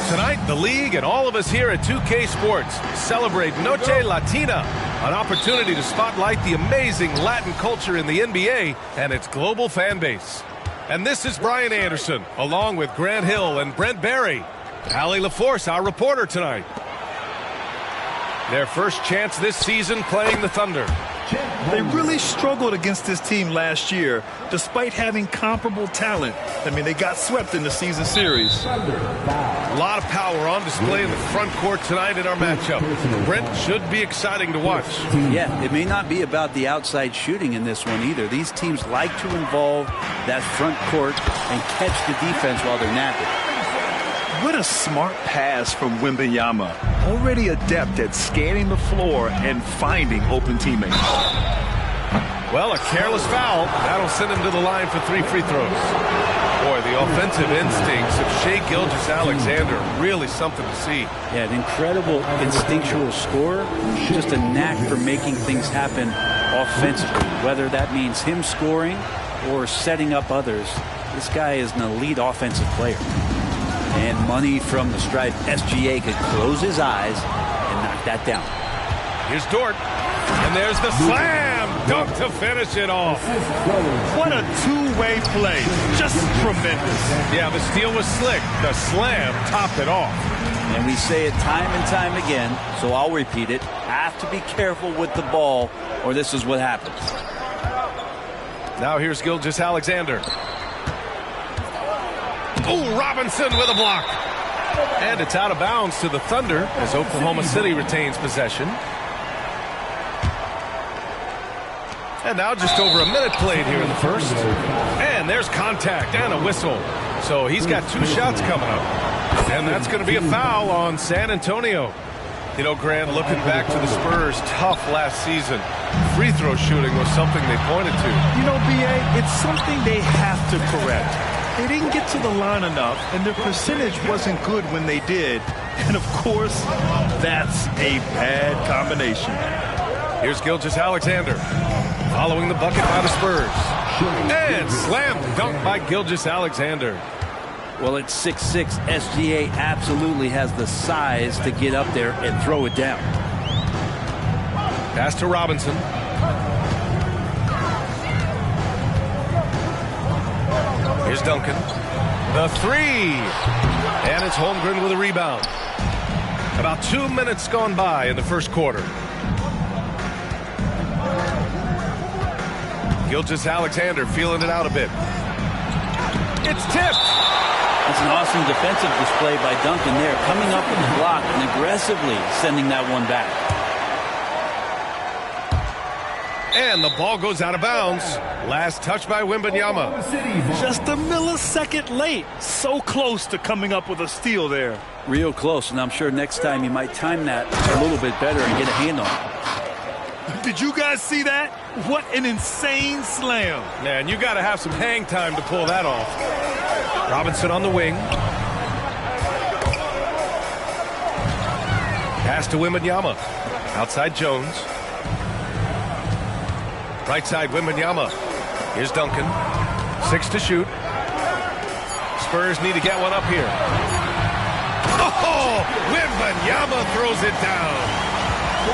Tonight, the league and all of us here at 2K Sports celebrate Noche Latina, an opportunity to spotlight the amazing Latin culture in the NBA and its global fan base. And this is Brian Anderson, along with Grant Hill and Brent Barry. Allie LaForce, our reporter tonight. Their first chance this season playing the Thunder. They really struggled against this team last year, despite having comparable talent. I mean, they got swept in the season series. A lot of power on display in the front court tonight in our matchup. Brent, should be exciting to watch. Yeah, it may not be about the outside shooting in this one either. These teams like to involve that front court and catch the defense while they're napping. What a smart pass from Wembanyama. Already adept at scanning the floor and finding open teammates. Well, a careless foul. That'll send him to the line for 3 free throws. Boy, the offensive instincts of Shai Gilgeous-Alexander, really something to see. Yeah, an incredible instinctual scorer. Just a knack for making things happen offensively, whether that means him scoring or setting up others. This guy is an elite offensive player. And money from the stripe. SGA could close his eyes and knock that down. Here's Dort. And there's the slam dunk to finish it off. What a two-way play. Just tremendous. Yeah, the steal was slick. The slam topped it off. And we say it time and time again, so I'll repeat it. Have to be careful with the ball, or this is what happens. Now here's Gilgeous-Alexander. Oh, Robinson with a block. And it's out of bounds to the Thunder as Oklahoma City retains possession. And now just over a minute played here in the first. And there's contact and a whistle. So he's got 2 shots coming up. And that's going to be a foul on San Antonio. You know, Grant, looking back to the Spurs' tough last season, free throw shooting was something they pointed to. You know, B.A., it's something they have to correct. They didn't get to the line enough, and their percentage wasn't good when they did. And, of course, that's a bad combination. Here's Gilgeous-Alexander following the bucket by the Spurs. And slam dunk by Gilgeous-Alexander. Well, at 6'6", SGA absolutely has the size to get up there and throw it down. Pass to Robinson. Here's Duncan. The 3. And it's Holmgren with a rebound. About 2 minutes gone by in the first quarter. Gilgeous-Alexander feeling it out a bit. It's tipped. That's an awesome defensive display by Duncan there, coming up with the block and aggressively sending that one back. And the ball goes out of bounds. Last touch by Wembanyama. Just a millisecond late. So close to coming up with a steal there. Real close, and I'm sure next time you might time that a little bit better and get a hand on it. Did you guys see that? What an insane slam. Man, you got to have some hang time to pull that off. Robinson on the wing. Pass to Wembanyama. Outside Jones. Right side Wembanyama. Here's Duncan. 6 to shoot. Spurs need to get one up here. Oh! Wembanyama throws it down.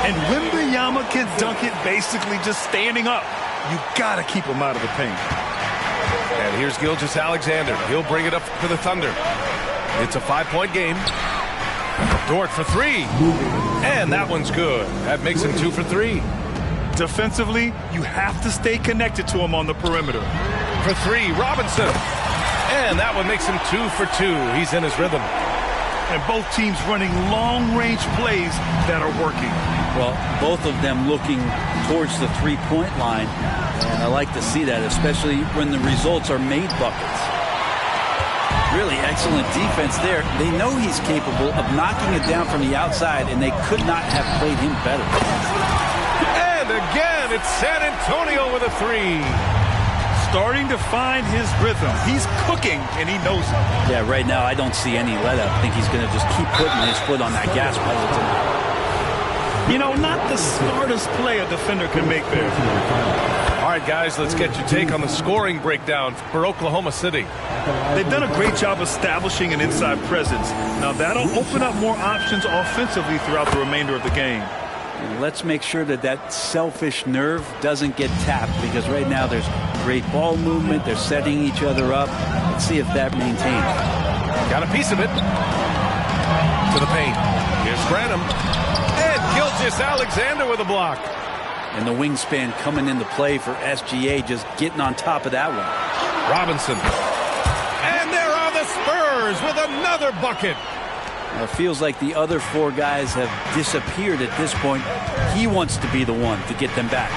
And Wembanyama can dunk it basically just standing up. You got to keep him out of the paint. And here's Gilgeous-Alexander. He'll bring it up for the Thunder. It's a 5-point game. Dort for 3. And that one's good. That makes him 2 for 3. Defensively, you have to stay connected to him on the perimeter. For 3, Robinson. And that one makes him 2 for 2. He's in his rhythm. And both teams running long-range plays that are working. Well, both of them looking towards the three-point line, and I like to see that, especially when the results are made buckets. Really excellent defense there. They know he's capable of knocking it down from the outside, and they could not have played him better. And again, it's San Antonio with a three. Starting to find his rhythm. He's cooking, and he knows it. Yeah, right now I don't see any let-up. I think he's going to just keep putting his foot on that gas pedal tonight. You know, not the smartest play a defender can make there. All right, guys, let's get your take on the scoring breakdown for Oklahoma City. They've done a great job establishing an inside presence. Now, that'll open up more options offensively throughout the remainder of the game. Let's make sure that that selfish nerve doesn't get tapped, because right now there's great ball movement. They're setting each other up. Let's see if that maintains. Got a piece of it. To the paint. Here's Branham. And Gilgeous-Alexander with a block. And the wingspan coming into play for SGA, just getting on top of that one. Robinson. And there are the Spurs with another bucket. It feels like the other four guys have disappeared at this point. He wants to be the one to get them back.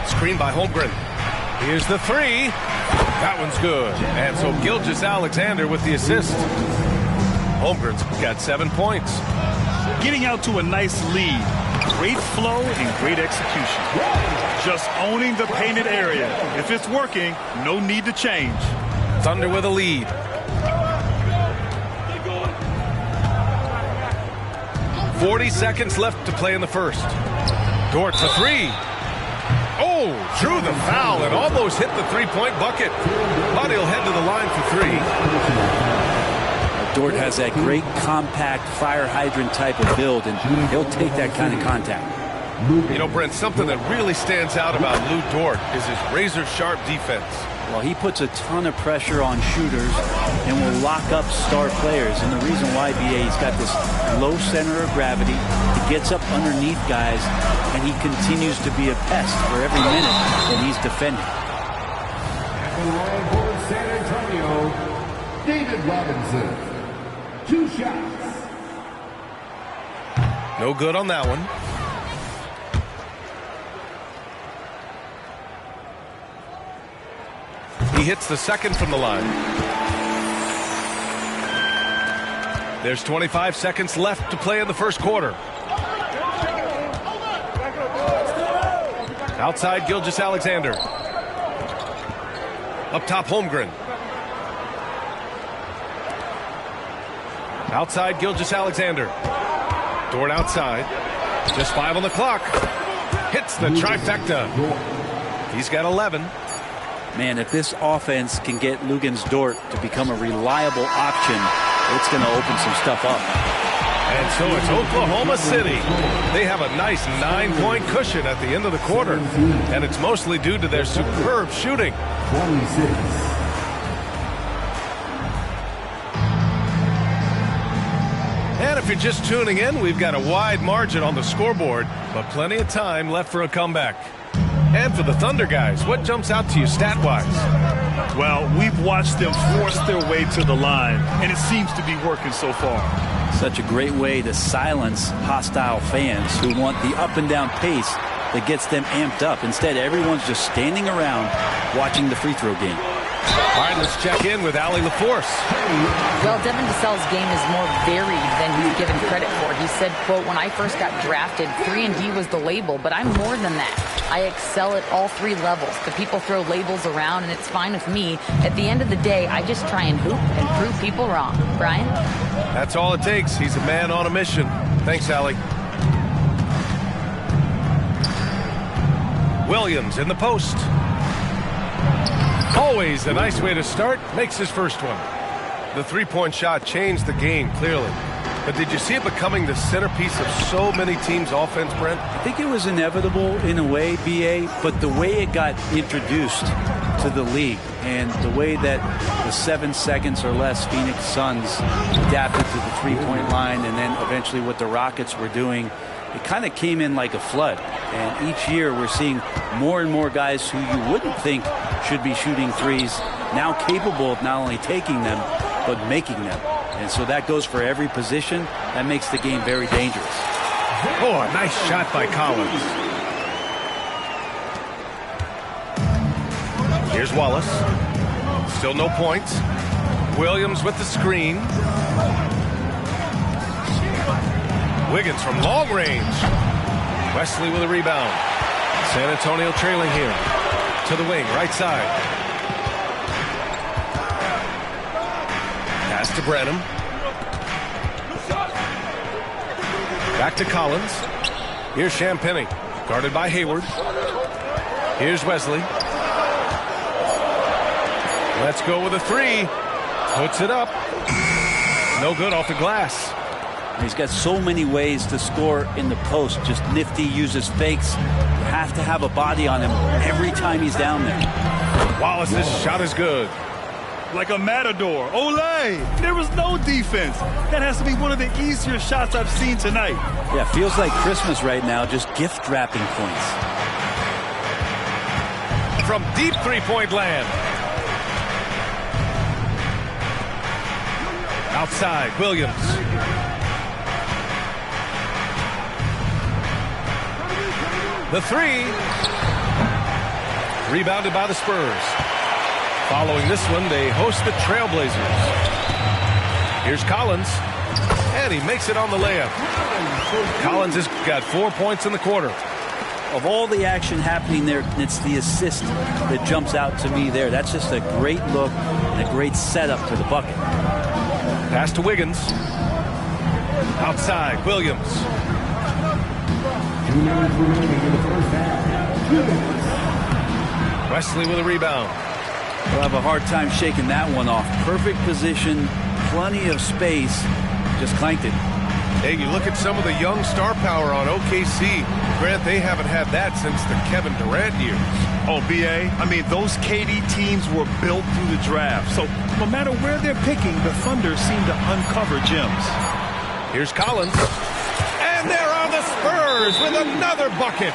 Screen by Holmgren. Here's the three. That one's good. And so Gilgeous-Alexander with the assist. Holmgren's got 7 points. Getting out to a nice lead. Great flow and great execution. Just owning the painted area. If it's working, no need to change. Thunder with a lead. 40 seconds left to play in the first. Dort for three. Oh, drew the foul and almost hit the three-point bucket. But he'll head to the line for three. Dort has that great compact fire hydrant type of build, and he'll take that kind of contact. You know, Brent, something that really stands out about Lou Dort is his razor-sharp defense. Well, he puts a ton of pressure on shooters and will lock up star players. And the reason why, BA, he's got this low center of gravity. He gets up underneath guys, and he continues to be a pest for every minute that he's defending. For San Antonio, David Robinson. 2 shots. No good on that one. He hits the second from the line. There's 25 seconds left to play in the first quarter. Outside, Gilgeous-Alexander. Up top, Holmgren. Outside, Gilgeous-Alexander. Dort outside. Just 5 on the clock. Hits the trifecta. He's got 11. Man, if this offense can get Luguentz Dort to become a reliable option, it's going to open some stuff up. And so it's Oklahoma City. They have a nice 9-point cushion at the end of the quarter. And it's mostly due to their superb shooting. 26. And if you're just tuning in, we've got a wide margin on the scoreboard, but plenty of time left for a comeback. And for the Thunder guys, what jumps out to you stat-wise? Well, we've watched them force their way to the line, and it seems to be working so far. Such a great way to silence hostile fans who want the up-and-down pace that gets them amped up. Instead, everyone's just standing around watching the free throw game. All right, let's check in with Allie LaForce. Well, Devin Vassell's game is more varied than he's given credit for. He said, quote, "When I first got drafted, 3-and-D was the label, but I'm more than that. I excel at all 3 levels. The people throw labels around, and it's fine with me. At the end of the day, I just try and hoop and prove people wrong." Brian? That's all it takes. He's a man on a mission. Thanks, Allie. Williams in the post. Always a nice way to start. Makes his first one. The three-point shot changed the game, clearly. But did you see it becoming the centerpiece of so many teams' offense, Brent? I think it was inevitable in a way, BA, but the way it got introduced to the league and the way that the 7 seconds or less Phoenix Suns adapted to the three-point line, and then eventually what the Rockets were doing, it kind of came in like a flood. And each year we're seeing more and more guys who you wouldn't think should be shooting threes now capable of not only taking them but making them. And so that goes for every position. That makes the game very dangerous. Oh, a nice shot by Collins. Here's Wallace. Still no points. Williams with the screen. Wiggins from long range. Wesley with a rebound. San Antonio trailing here. To the wing, right side. Pass to Branham. Back to Collins. Here's Champagnie, guarded by Hayward. Here's Wesley. Let's go with a three. Puts it up. No good off the glass. He's got so many ways to score in the post. Just nifty, uses fakes. You have to have a body on him every time he's down there. Wallace's shot is good. Like a matador. Olé! There was no defense. That has to be one of the easier shots I've seen tonight. Yeah, feels like Christmas right now, just gift wrapping points. From deep three-point land. Outside, Williams. The three. Rebounded by the Spurs. Following this one, they host the Trailblazers. Here's Collins. And he makes it on the layup. Collins has got 4 points in the quarter. Of all the action happening there, it's the assist that jumps out to me there. That's just a great look and a great setup for the bucket. Pass to Wiggins. Outside, Williams. 2 minutes remaining in the first half. 2 minutes. Wesley with a rebound. We'll have a hard time shaking that one off. Perfect position, plenty of space. Just clanked it. Hey, you look at some of the young star power on OKC. Grant, they haven't had that since the Kevin Durant years. Oh, B.A., I mean, those KD teams were built through the draft. So no matter where they're picking, the Thunder seem to uncover gems. Here's Collins. And there are the Spurs with another bucket.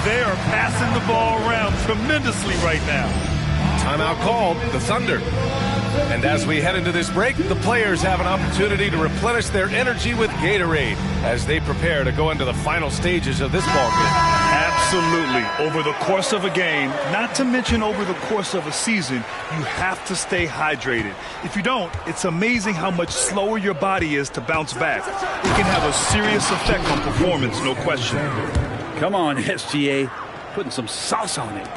They are passing the ball around tremendously right now. Timeout called, the Thunder. And as we head into this break, the players have an opportunity to replenish their energy with Gatorade as they prepare to go into the final stages of this ballgame. Absolutely. Over the course of a game, not to mention over the course of a season, you have to stay hydrated. If you don't, it's amazing how much slower your body is to bounce back. It can have a serious effect on performance, no question. Come on, SGA. Putting some sauce on it.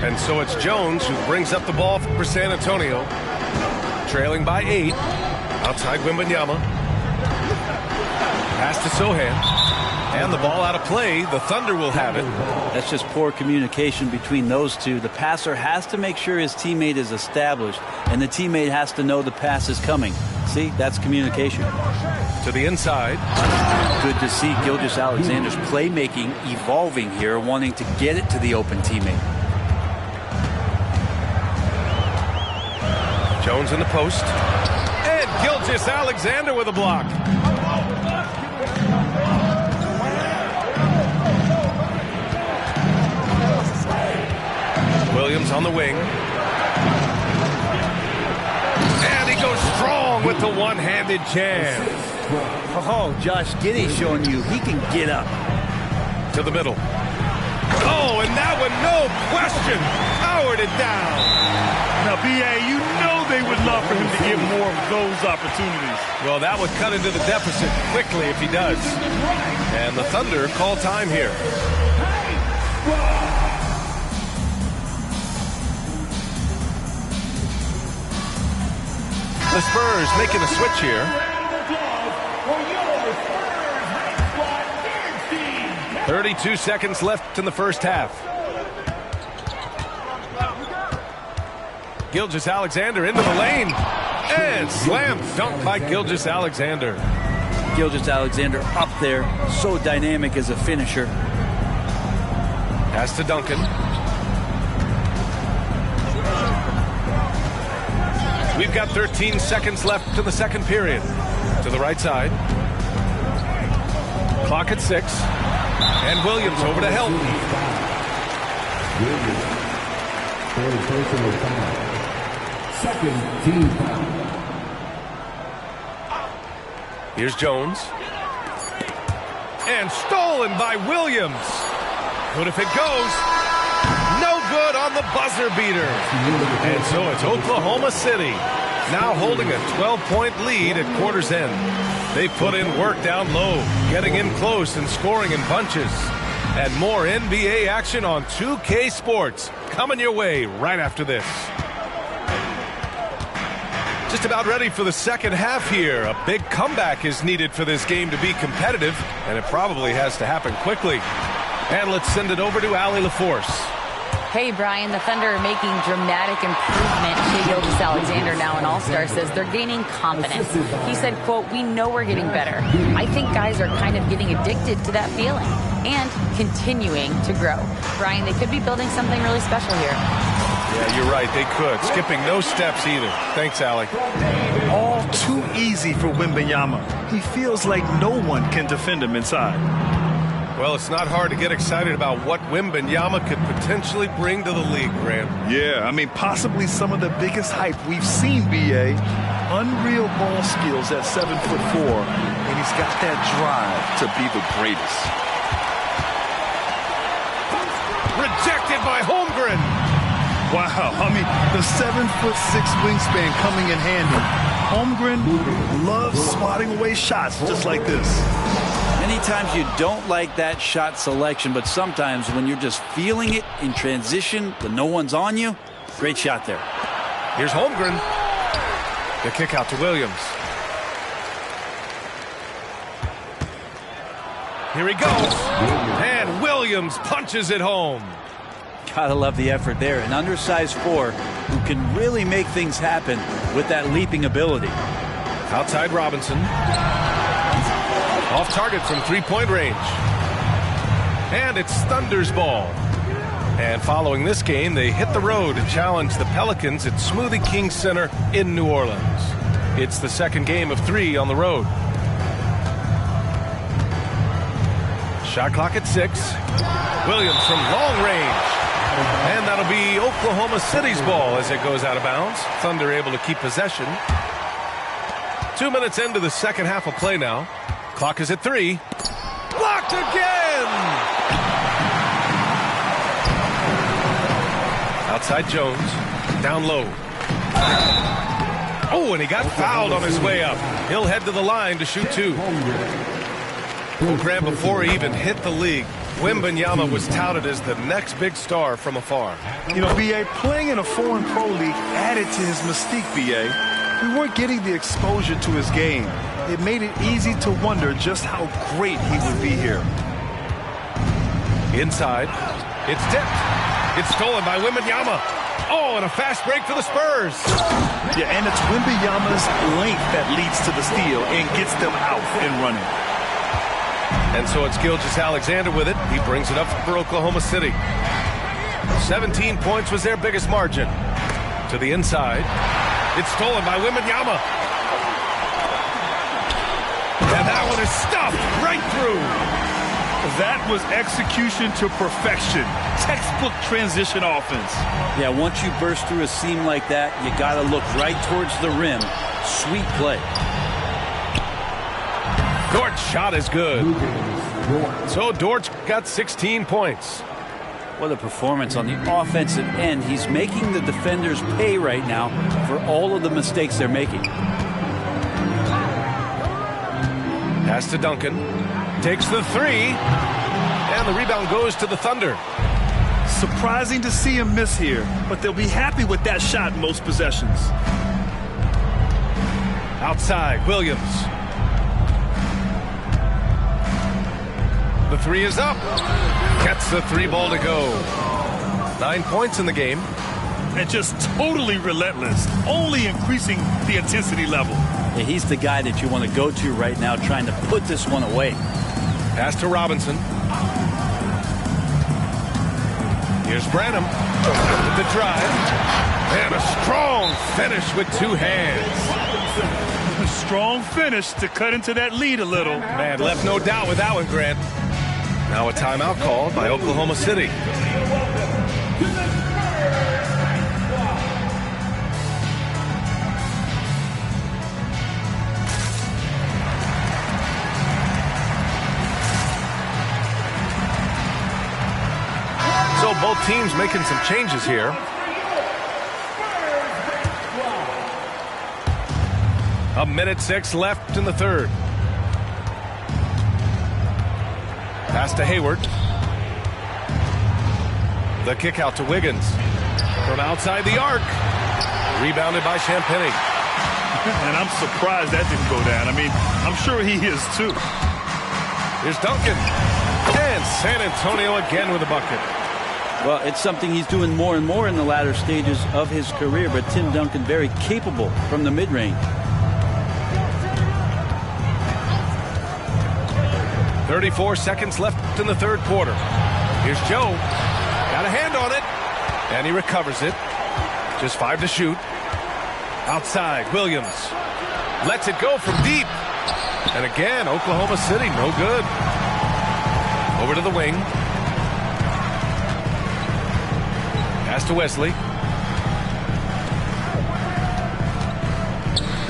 And so it's Jones who brings up the ball for San Antonio. Trailing by 8. Outside Wembanyama. Pass to Sohan. And the ball out of play. The Thunder will have it. That's just poor communication between those two. The passer has to make sure his teammate is established, and the teammate has to know the pass is coming. See, that's communication. To the inside. Good to see Gilgeous-Alexander's playmaking evolving here, wanting to get it to the open teammate. Jones in the post. And Gilgeous-Alexander with a block. Williams on the wing. And he goes strong with the one-handed jam. Oh, Josh Giddey showing you he can get up. To the middle. Oh, and that one, no question, powered it down. Now, B.A., you know they would love for him to get more of those opportunities. Well, that would cut into the deficit quickly if he does. And the Thunder call time here. The Spurs making a switch here. 32 seconds left in the first half. Gilgeous-Alexander into the lane. And slam dunk by Gilgeous-Alexander. Gilgeous-Alexander up there, so dynamic as a finisher. Pass to Duncan. We've got 13 seconds left to the second period. To the right side. Clock at 6. And Williams over to help. Third personal foul. Second team foul. Here's Jones. And stolen by Williams. Good if it goes. No good on the buzzer beater. And so it's Oklahoma City now holding a 12-point lead at quarter's end. They put in work down low, getting in close and scoring in bunches. And more NBA action on 2K Sports coming your way right after this. Just about ready for the second half here. A big comeback is needed for this game to be competitive, and it probably has to happen quickly. And let's send it over to Allie LaForce. Hey, Brian, the Thunder are making dramatic improvement. Shai Gilgeous-Alexander, now an all-star, says they're gaining confidence. He said, quote, "We know we're getting better. I think guys are kind of getting addicted to that feeling and continuing to grow." Brian, they could be building something really special here. Yeah, you're right. They could. Skipping no steps either. Thanks, Allie. All too easy for Wembanyama. He feels like no one can defend him inside. Well, it's not hard to get excited about what Wembanyama could potentially bring to the league, Grant. Yeah, I mean, possibly some of the biggest hype we've seen, B.A. Unreal ball skills at 7'4", and he's got that drive to be the greatest. Rejected by Holmgren. Wow, I mean, the 7'6" wingspan coming in handy. Holmgren loves swatting away shots just like this. Many times you don't like that shot selection, but sometimes when you're just feeling it in transition, when no one's on you, great shot there. Here's Holmgren. The kick out to Williams. Here he goes. And Williams punches it home. Gotta love the effort there. An undersized four who can really make things happen with that leaping ability. Outside Robinson. Off target from three-point range. And it's Thunder's ball. And following this game, they hit the road to challenge the Pelicans at Smoothie King Center in New Orleans. It's the second game of 3 on the road. Shot clock at 6. Williams from long range. And that'll be Oklahoma City's ball as it goes out of bounds. Thunder able to keep possession. 2 minutes into the second half of play now. Clock is at 3. Blocked again! Outside Jones. Down low. Oh, and he got fouled on his way up. He'll head to the line to shoot 2. Grant, before he even hit the league, Wembanyama was touted as the next big star from afar. You know, B.A., playing in a foreign pro league added to his mystique, B.A. We weren't getting the exposure to his game. It made it easy to wonder just how great he would be here. Inside. It's tipped. It's stolen by Wembanyama. Oh, and a fast break for the Spurs. Yeah, and it's Wembanyama's length that leads to the steal and gets them out and running. And so it's Gilgeous-Alexander with it. He brings it up for Oklahoma City. 17 points was their biggest margin. To the inside. It's stolen by Wembanyama. And that one is stuffed right through. That was execution to perfection. Textbook transition offense. Yeah, once you burst through a seam like that, you got to look right towards the rim. Sweet play. Dort's shot is good. So Dort got 16 points. What a performance on the offensive end. He's making the defenders pay right now for all of the mistakes they're making. Pass to Duncan. Takes the 3. And the rebound goes to the Thunder. Surprising to see him miss here, but they'll be happy with that shot in most possessions. Outside, Williams. The 3 is up. Gets the 3 ball to go. 9 points in the game. And just totally relentless, only increasing the intensity level. Yeah, he's the guy that you want to go to right now, trying to put this one away. Pass to Robinson. Here's Branham with the drive. And a strong finish with 2 hands. A strong finish to cut into that lead a little. Man, left no doubt with that one, Grant. Now a timeout called by Oklahoma City. both teams making some changes here. A minute 6 left in the third. Pass to Hayward. The kick out to Wiggins. From outside the arc. Rebounded by Champagnie. And I'm surprised that didn't go down. I mean, I'm sure he is too. Here's Duncan. And San Antonio again with a bucket. Well, it's something he's doing more and more in the latter stages of his career, but Tim Duncan very capable from the mid-range. 34 seconds left in the third quarter. Here's Joe. Got a hand on it. And he recovers it. Just 5 to shoot. Outside, Williams. Lets it go from deep. And again, Oklahoma City, no good. Over to the wing. Pass to Wesley.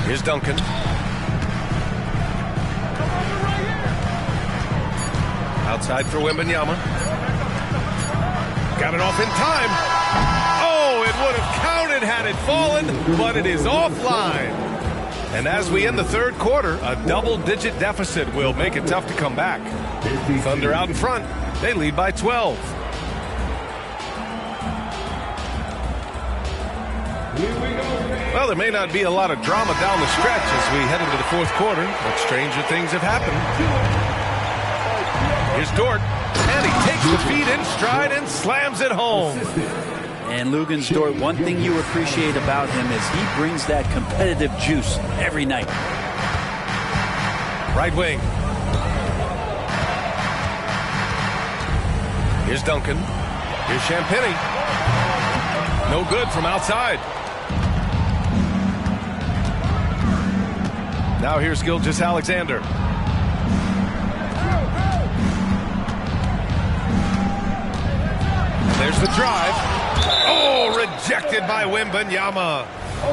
Here's Duncan. Outside for Wembanyama. Got it off in time. Oh, it would have counted had it fallen, but it is offline. And as we end the third quarter, a double-digit deficit will make it tough to come back. Thunder out in front. They lead by 12. Well, there may not be a lot of drama down the stretch as we head into the fourth quarter, but stranger things have happened. Here's Dort, and he takes the feed in stride and slams it home. And Luguentz Dort, one thing you appreciate about him is he brings that competitive juice every night. Right wing. Here's Duncan. Here's Champagnie. No good from outside. Now here's Gilgeous-Alexander. There's the drive. Oh, rejected by Wembanyama.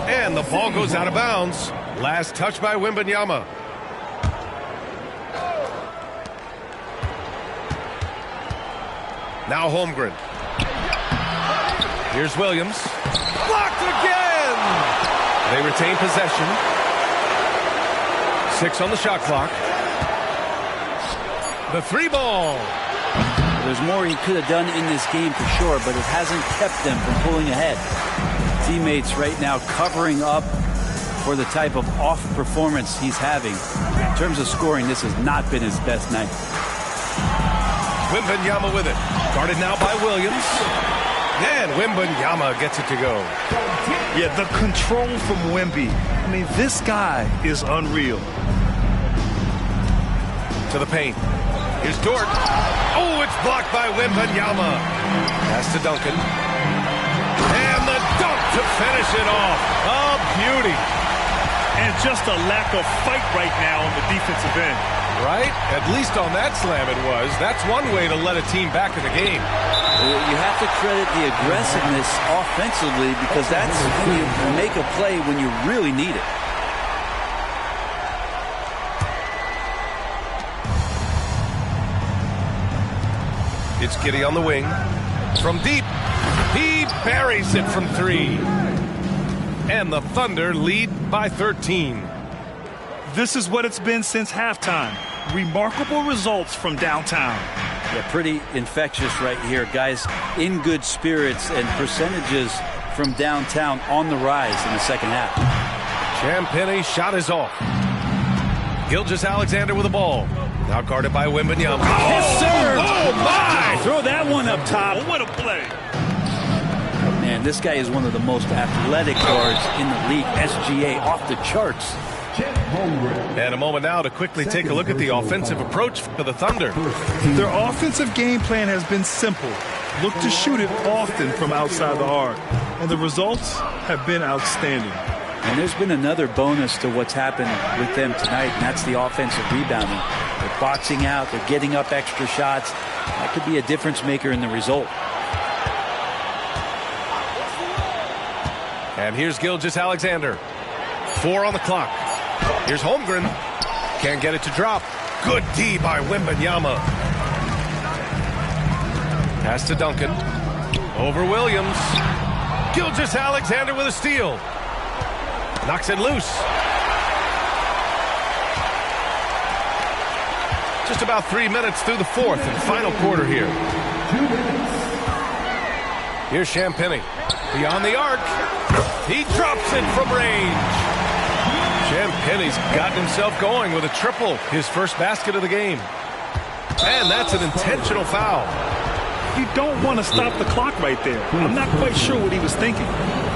And the ball goes out of bounds. Last touch by Wembanyama. Now Holmgren. Here's Williams. Blocked again! They retain possession. 6 on the shot clock. The 3 ball. There's more he could have done in this game for sure, but it hasn't kept them from pulling ahead. Teammates right now covering up for the type of off performance he's having. In terms of scoring, this has not been his best night. Wembanyama with it. Guarded now by Williams. And Wembanyama gets it to go. Yeah, the control from Wemby. I mean, this guy is unreal. To the paint. Here's Dort. Oh, it's blocked by Wembanyama. Pass to Duncan. And the dunk to finish it off. A beauty. And just a lack of fight right now on the defensive end. Right? At least on that slam it was. That's one way to let a team back in the game. You have to credit the aggressiveness offensively because that's when you make a play when you really need it. It's Giddey on the wing. From deep, he buries it from 3. And the Thunder lead by 13. This is what it's been since halftime. Remarkable results from downtown. Yeah, pretty infectious right here. Guys in good spirits and percentages from downtown on the rise in the second half. Champagnie shot is off. Gilgeous-Alexander with the ball. Now guarded by Wembanyama. Yes, sir! Oh, my! Throw that one up top. What a play. Man, this guy is one of the most athletic guards in the league. SGA off the charts. And a moment now to quickly take a look at the offensive approach for the Thunder. Their offensive game plan has been simple. Look to shoot it often from outside the arc. And the results have been outstanding. And there's been another bonus to what's happened with them tonight, and that's the offensive rebounding. They're boxing out. They're getting up extra shots. That could be a difference maker in the result. And here's Gilgeous-Alexander. 4 on the clock. Here's Holmgren. Can't get it to drop. Good D by Wembanyama. Pass to Duncan. Over Williams. Gilgeous-Alexander with a steal. Knocks it loose. Just about 3 minutes through the fourth and final quarter here. Here's Champagnie. Beyond the arc. He drops it from range. Champagnie's gotten himself going with a triple. His first basket of the game. And that's an intentional foul. You don't want to stop the clock right there. I'm not quite sure what he was thinking.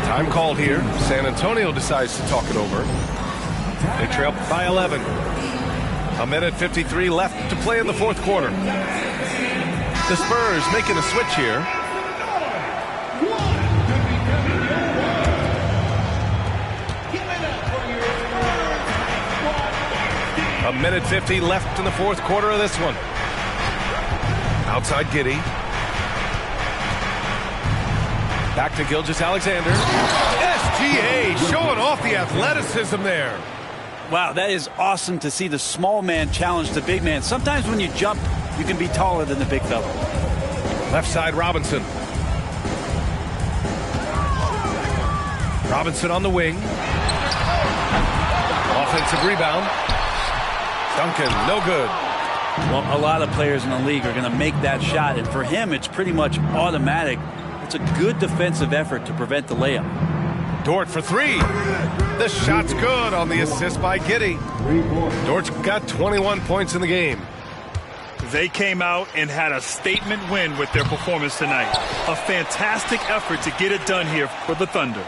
Time called here. San Antonio decides to talk it over. They trail by 11. A minute 53 left to play in the fourth quarter. The Spurs making a switch here. A minute 50 left in the fourth quarter of this one. Outside Giddey. Back to Gilgeous-Alexander. SGA showing off the athleticism there. Wow, that is awesome to see the small man challenge the big man. Sometimes when you jump, you can be taller than the big fella. Left side, Robinson. Robinson on the wing. Offensive rebound. Duncan, no good. Well, a lot of players in the league are going to make that shot, and for him, it's pretty much automatic. It's a good defensive effort to prevent the layup. Dort for three. The shot's good on the assist by Giddey. Dort's got 21 points in the game. They came out and had a statement win with their performance tonight. A fantastic effort to get it done here for the Thunder.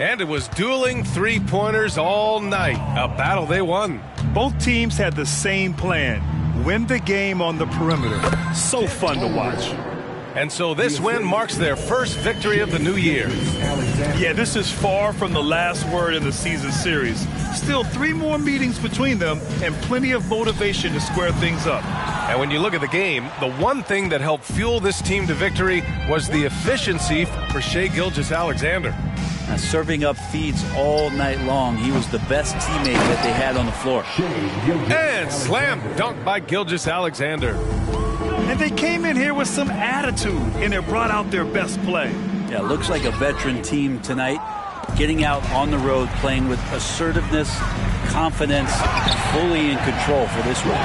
And it was dueling three-pointers all night. A battle they won. Both teams had the same plan. Win the game on the perimeter. So fun to watch. And so this win marks their first victory of the new year. Yeah, this is far from the last word in the season series. Still 3 more meetings between them and plenty of motivation to square things up. And when you look at the game, the one thing that helped fuel this team to victory was the efficiency for Shai Gilgeous-Alexander. Now, serving up feeds all night long, he was the best teammate that they had on the floor. And slam dunk by Gilgeous-Alexander. And they came in here with some attitude, and it brought out their best play. Yeah, looks like a veteran team tonight, getting out on the road, playing with assertiveness, confidence, fully in control for this one.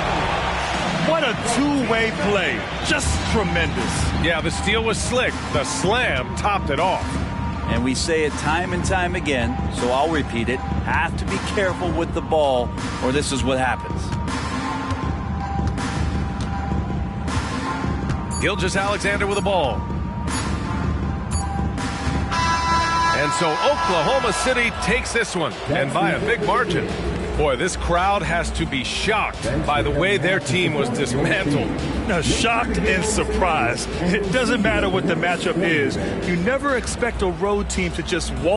What a two-way play. Just tremendous. Yeah, the steal was slick. The slam topped it off. And we say it time and time again, so I'll repeat it. Have to be careful with the ball, or this is what happens. Gilgeous-Alexander with the ball. And so Oklahoma City takes this one, and by a big margin. Boy, this crowd has to be shocked by the way their team was dismantled. Now, shocked and surprised. It doesn't matter what the matchup is. You never expect a road team to just walk